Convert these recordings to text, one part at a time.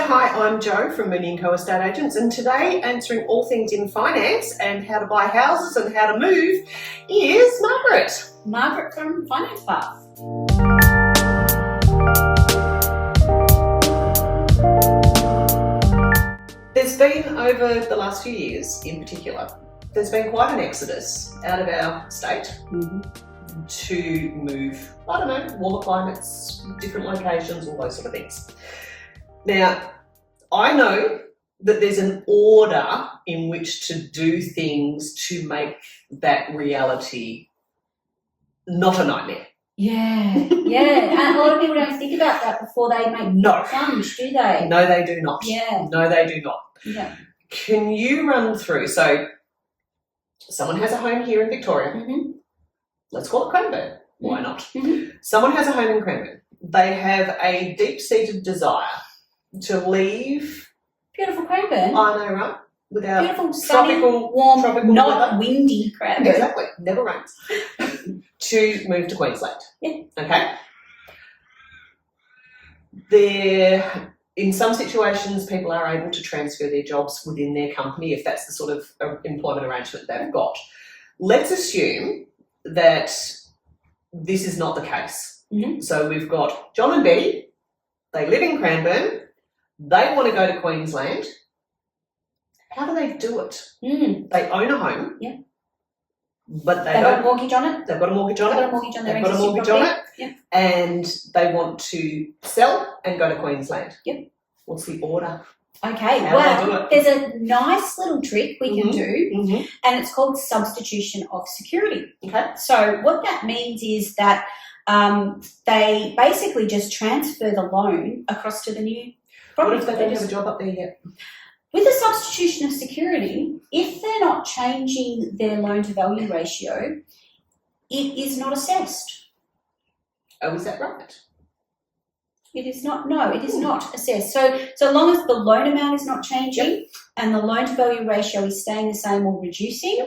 Hi, I'm Jo from Mooney & Co Estate Agents, and today answering all things in finance and how to buy houses and how to move is Margaret. Margaret from Finance Path. There's been, over the last few years in particular, there's been quite an exodus out of our state to move, I don't know, warmer climates, different locations, all those sort of things. Now, I know that there's an order in which to do things to make that reality not a nightmare. Yeah. And a lot of people don't think about that before they make No. plunge, do they? No, they do not. Yeah. No, they do not. Yeah. Can you run through, so someone has a home here in Victoria, let's call it Cranbourne, why not? Someone has a home in Cranbourne. They have a deep-seated desire to leave. Beautiful Cranbourne. I know, right? Without beautiful, sunny, tropical, warm, not weather. windy Cranbourne. Exactly, never rains. To move to Queensland. Yeah. Okay. In some situations, people are able to transfer their jobs within their company if that's the sort of employment arrangement they've got. Let's assume that this is not the case. So we've got John and Betty. They live in Cranbourne. They want to go to Queensland. How do they do it? They own a home. Yeah. But They've got a mortgage on it. They've got a mortgage on it. They've got a mortgage on their They've got a existing mortgage on property. it. Yep. And they want to sell and go to Queensland. Yep. What's the order? Okay, How do they do well, it? there's a nice little trick we can do, Mm-hmm. and it's called substitution of security. Okay. So what that means is that they basically just transfer the loan across to the new What property. if they don't have a job up there yet? With a substitution of security, if they're not changing their loan-to-value ratio, it is not assessed. Oh, is that right? It is not. No, it is not assessed. So long as the loan amount is not changing and the loan-to-value ratio is staying the same or reducing,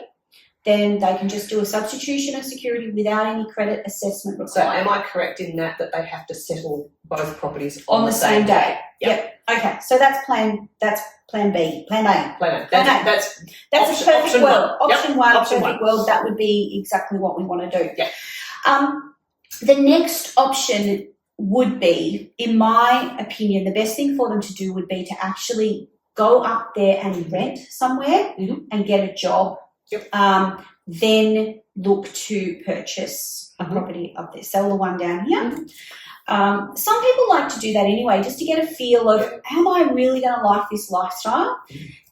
then they can just do a substitution of security without any credit assessment required. So am I correct in that they have to settle both properties on the same day? Yep. Okay. So that's plan B. Plan A. Plan A. Plan A. That's That's a perfect option world. one. Option one, Option perfect one. world. That would be exactly what we want to do. Yeah. The next option would be, in my opinion, the best thing for them to do would be to actually go up there and rent somewhere and get a job. Yep. Then look to purchase a property up there, sell the one down here. Some people like to do that anyway, just to get a feel of, am I really going to like this lifestyle?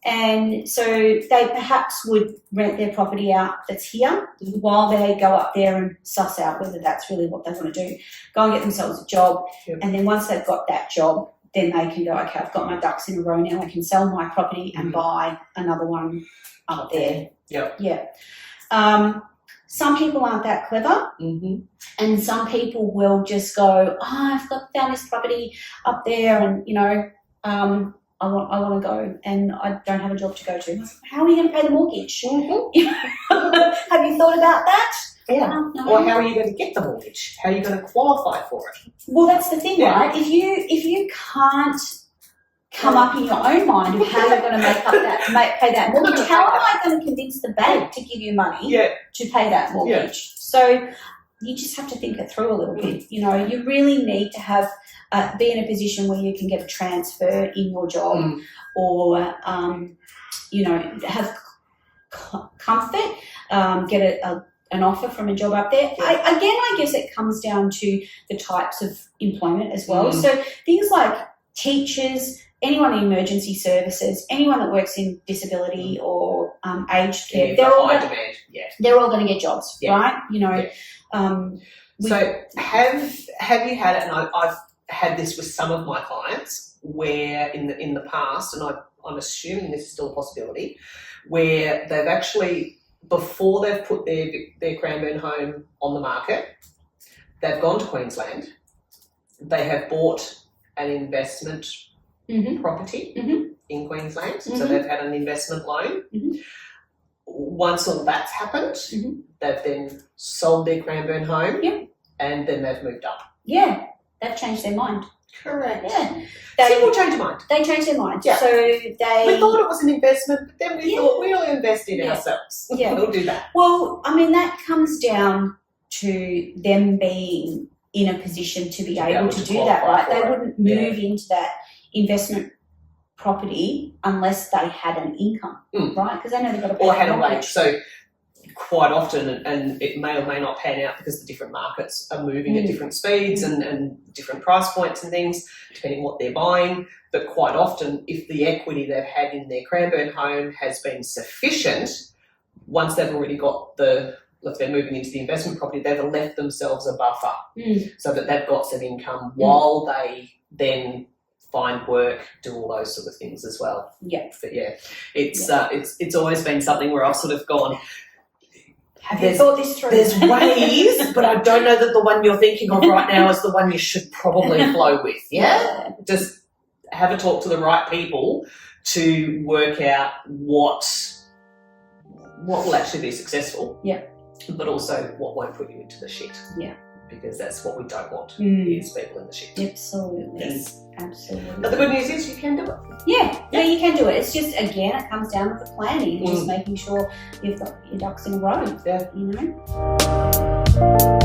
And so they perhaps would rent their property out that's here while they go up there and suss out whether that's really what they want to do. Go and get themselves a job. And then once they've got that job, then they can go, okay, I've got my ducks in a row now. I can sell my property and buy another one up there. Yeah. Some people aren't that clever, and some people will just go, I've found this property up there, and I want to go, and I don't have a job to go to. How are you going to pay the mortgage? Have you thought about that? Yeah. No. Or how are you going to get the mortgage? How are you going to qualify for it? Well, that's the thing, right? If you can't come up in your own mind of how you're going to pay that mortgage, how am I going to convince the bank to give you money to pay that mortgage? So you just have to think it through a little bit. You really need to have be in a position where you can get a transfer in your job, or have comfort, get an offer from a job up there. I guess it comes down to the types of employment as well. So things like teachers, anyone in emergency services, anyone that works in disability or aged care, they're all going to get jobs, right? So have you had it? And I've had this with some of my clients, where in the past, and I'm assuming this is still a possibility, where they've actually, before they've put their Cranbourne home on the market, they've gone to Queensland. They have bought an investment property in Queensland, so they've had an investment loan. Once all that's happened, they've then sold their Cranbourne home, and then they've moved up. Yeah, they've changed their mind. Correct. Yeah. People change your mind. They changed their mind. Yeah. So We thought it was an investment, but then we Yeah. thought we'll invest in Yeah. ourselves. Yeah. We'll do that. Well, I mean, that comes down to them being in a position to be able to do that, qualify right? They for it. wouldn't move into that investment property unless they had an income, right? Because they know they've got to pay Or had a mortgage. wage. So quite often, and it may or may not pan out because the different markets are moving at different speeds and different price points and things, depending on what they're buying. But quite often, if the equity they've had in their Cranbourne home has been sufficient, once they've already got if they're moving into the investment property, they've left themselves a buffer so that they've got some income while they then find work, do all those sort of things as well. Yeah. But it's always been something where I've sort of gone, Have you thought this through? there's ways, but I don't know that the one you're thinking of right now is the one you should probably flow with. Yeah? Just have a talk to the right people to work out what will actually be successful. Yeah. But also what won't put you into the shit. Yeah. Because that's what we don't want, is people in the shit. Absolutely. Yes. Absolutely. But the good news is you can do it. Yeah, you can do it. It's just, again, it comes down to the planning, just making sure you've got your ducks in a row, Yeah. you know?